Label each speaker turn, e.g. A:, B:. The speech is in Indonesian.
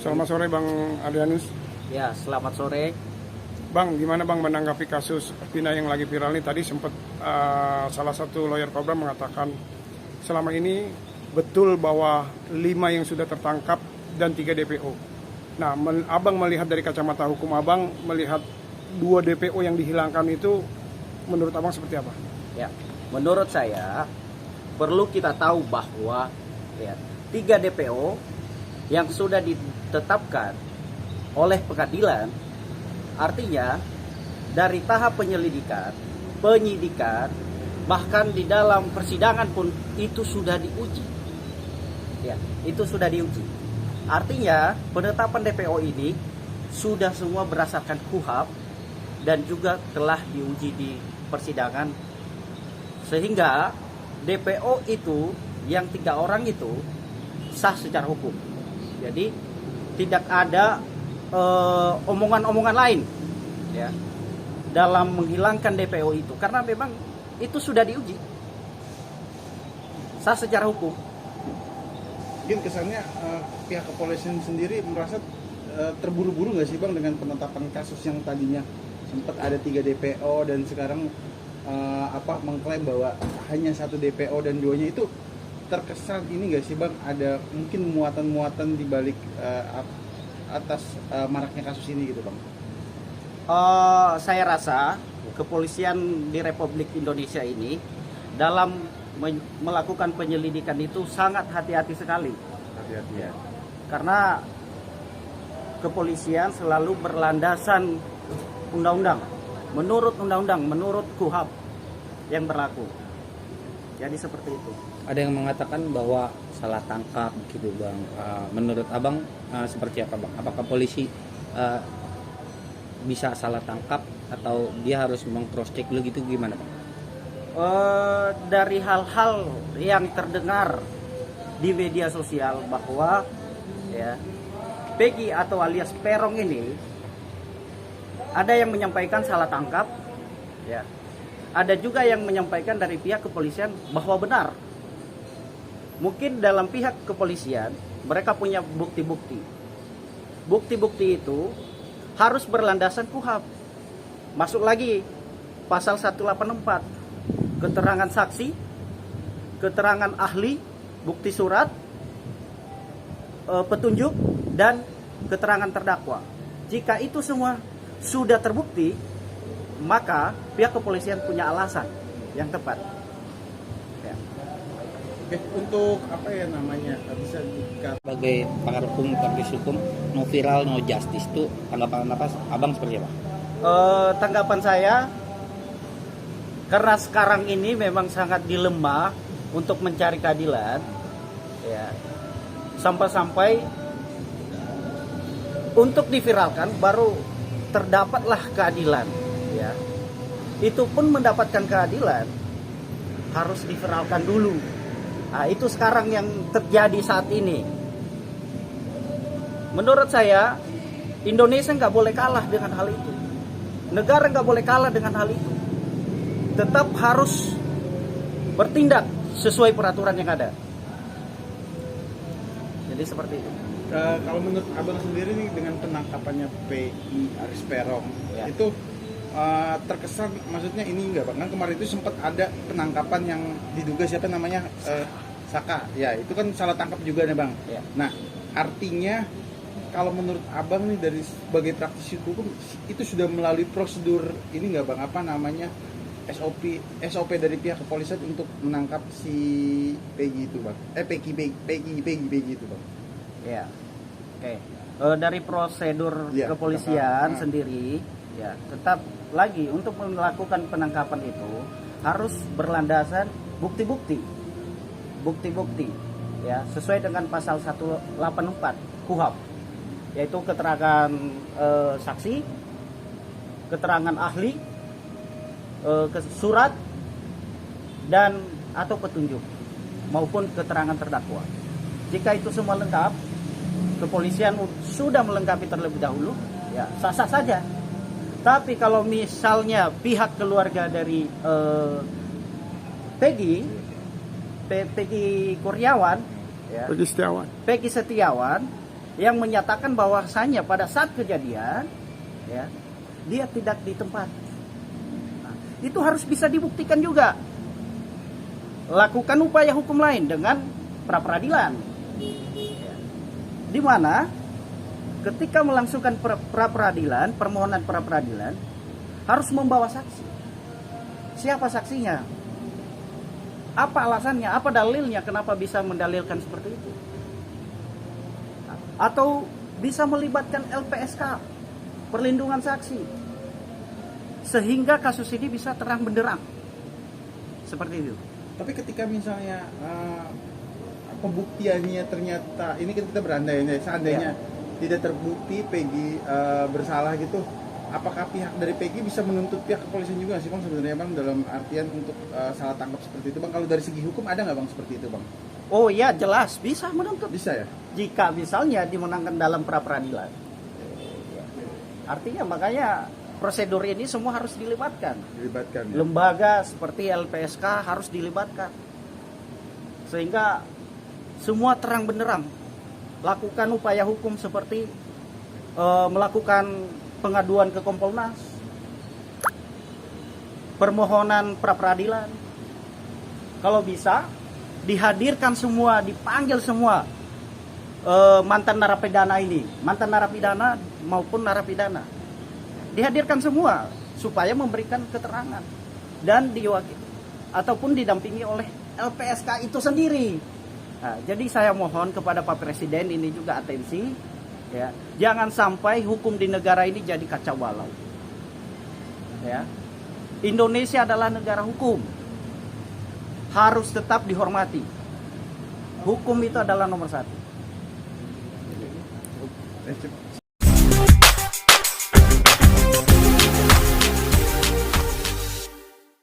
A: Selamat sore Bang Adrianus.
B: Ya, selamat sore.
A: Bang, gimana Bang menanggapi kasus Vina yang lagi viral ini? Tadi sempat salah satu lawyer Kobra mengatakan selama ini betul bahwa 5 yang sudah tertangkap dan 3 DPO. Nah, Abang melihat dari kacamata hukum Abang, melihat 2 DPO yang dihilangkan itu menurut Abang seperti apa?
B: Ya, menurut saya perlu kita tahu bahwa 3 DPO yang sudah ditetapkan oleh pengadilan, artinya dari tahap penyelidikan, penyidikan, bahkan di dalam persidangan pun itu sudah diuji. Ya, itu sudah diuji. Artinya penetapan DPO ini sudah semua berdasarkan KUHP dan juga telah diuji di persidangan, sehingga DPO itu yang 3 orang itu sah secara hukum. Jadi tidak ada omongan-omongan lain ya dalam menghilangkan DPO itu, karena memang itu sudah diuji sah secara hukum.
C: Mungkin kesannya pihak kepolisian sendiri merasa terburu-buru nggak sih Bang dengan penetapan kasus yang tadinya sempat ada 3 DPO dan sekarang mengklaim bahwa hanya 1 DPO dan 2-nya itu, terkesan ini nggak sih Bang ada mungkin muatan-muatan di balik atas maraknya kasus ini gitu Bang?
B: Saya rasa kepolisian di Republik Indonesia ini dalam melakukan penyelidikan itu sangat hati-hati sekali.
C: Hati-hati ya.
B: Karena kepolisian selalu berlandasan undang-undang, menurut KUHP yang berlaku. Jadi seperti itu.
D: Ada yang mengatakan bahwa salah tangkap gitu Bang. Menurut Abang seperti apa Bang? Apakah polisi bisa salah tangkap atau dia harus meng-cross check dulu gitu, gimana Bang?
B: Dari hal-hal yang terdengar di media sosial bahwa Peggy atau alias Perong ini ada yang menyampaikan salah tangkap, ada juga yang menyampaikan dari pihak kepolisian bahwa benar. Mungkin dalam pihak kepolisian mereka punya bukti-bukti. Bukti-bukti itu harus berlandasan KUHP. Masuk lagi pasal 184, keterangan saksi, keterangan ahli, bukti surat, petunjuk, dan keterangan terdakwa. Jika itu semua sudah terbukti, maka pihak kepolisian punya alasan yang tepat.
C: Oke, untuk bisa dikatakan
D: Sebagai pakar hukum, praktisi hukum, no viral no justice itu tanggapan apa Abang seperti apa?
B: Tanggapan saya, karena sekarang ini memang sangat dilema untuk mencari keadilan, sampai-sampai untuk diviralkan baru terdapatlah keadilan. Itu pun mendapatkan keadilan harus diviralkan dulu. Nah, itu sekarang yang terjadi saat ini. Menurut saya, Indonesia nggak boleh kalah dengan hal itu. Negara nggak boleh kalah dengan hal itu. Tetap harus bertindak sesuai peraturan yang ada. Jadi seperti itu.
C: Kalau menurut Abang sendiri nih dengan penangkapannya PI Aris Perong itu terkesan, maksudnya ini enggak Bang? Kan kemarin itu sempat ada penangkapan yang diduga siapa namanya Saka. Ya, itu kan salah tangkap juga nih Bang. Nah, artinya kalau menurut Abang nih dari sebagai praktisi hukum itu sudah melalui prosedur ini enggak Bang? SOP dari pihak kepolisian untuk menangkap si Peggy itu Bang. Peggy itu Bang.
B: Ya. Oke. Dari prosedur kepolisian sendiri, tetap lagi untuk melakukan penangkapan itu harus berlandasan bukti-bukti, sesuai dengan pasal 184 KUHP, yaitu keterangan saksi, keterangan ahli, surat, dan atau petunjuk maupun keterangan terdakwa. Jika itu semua lengkap, kepolisian sudah melengkapi terlebih dahulu, sah-sah saja. Tapi kalau misalnya pihak keluarga dari Peggy Kurniawan,
A: Peggy Setiawan,
B: Peggy Setiawan yang menyatakan bahwasanya pada saat kejadian ya dia tidak di tempat. Nah, itu harus bisa dibuktikan juga. Lakukan upaya hukum lain dengan pra peradilan. Ya. Di mana ketika melangsungkan pra peradilan, permohonan pra peradilan harus membawa saksi. Siapa saksinya? Apa alasannya? Apa dalilnya kenapa bisa mendalilkan seperti itu? Atau bisa melibatkan LPSK, perlindungan saksi, sehingga kasus ini bisa terang benderang seperti itu.
C: Tapi ketika misalnya pembuktiannya ternyata ini kan kita berandai seandainya tidak terbukti Peggy bersalah gitu, apakah pihak dari Peggy bisa menuntut pihak kepolisian juga sih bang sebenarnya bang, dalam artian untuk salah tangkap seperti itu bang? Kalau dari segi hukum ada nggak bang seperti itu bang?
B: Oh ya, jelas bisa menuntut.
C: Bisa ya?
B: Jika misalnya dimenangkan dalam pra peradilan. Artinya makanya prosedur ini semua harus dilibatkan.
C: Dilibatkan ya?
B: Lembaga seperti LPSK harus dilibatkan. Sehingga semua terang benderang. Lakukan upaya hukum seperti melakukan pengaduan ke Kompolnas, permohonan pra peradilan. Kalau bisa dihadirkan semua, dipanggil semua mantan narapidana ini, mantan narapidana maupun narapidana, dihadirkan semua supaya memberikan keterangan dan diwakili ataupun didampingi oleh LPSK itu sendiri. Nah, jadi saya mohon kepada Pak Presiden ini juga atensi, ya, jangan sampai hukum di negara ini jadi kacau balau. Ya, Indonesia adalah negara hukum, harus tetap dihormati. Hukum itu adalah nomor 1.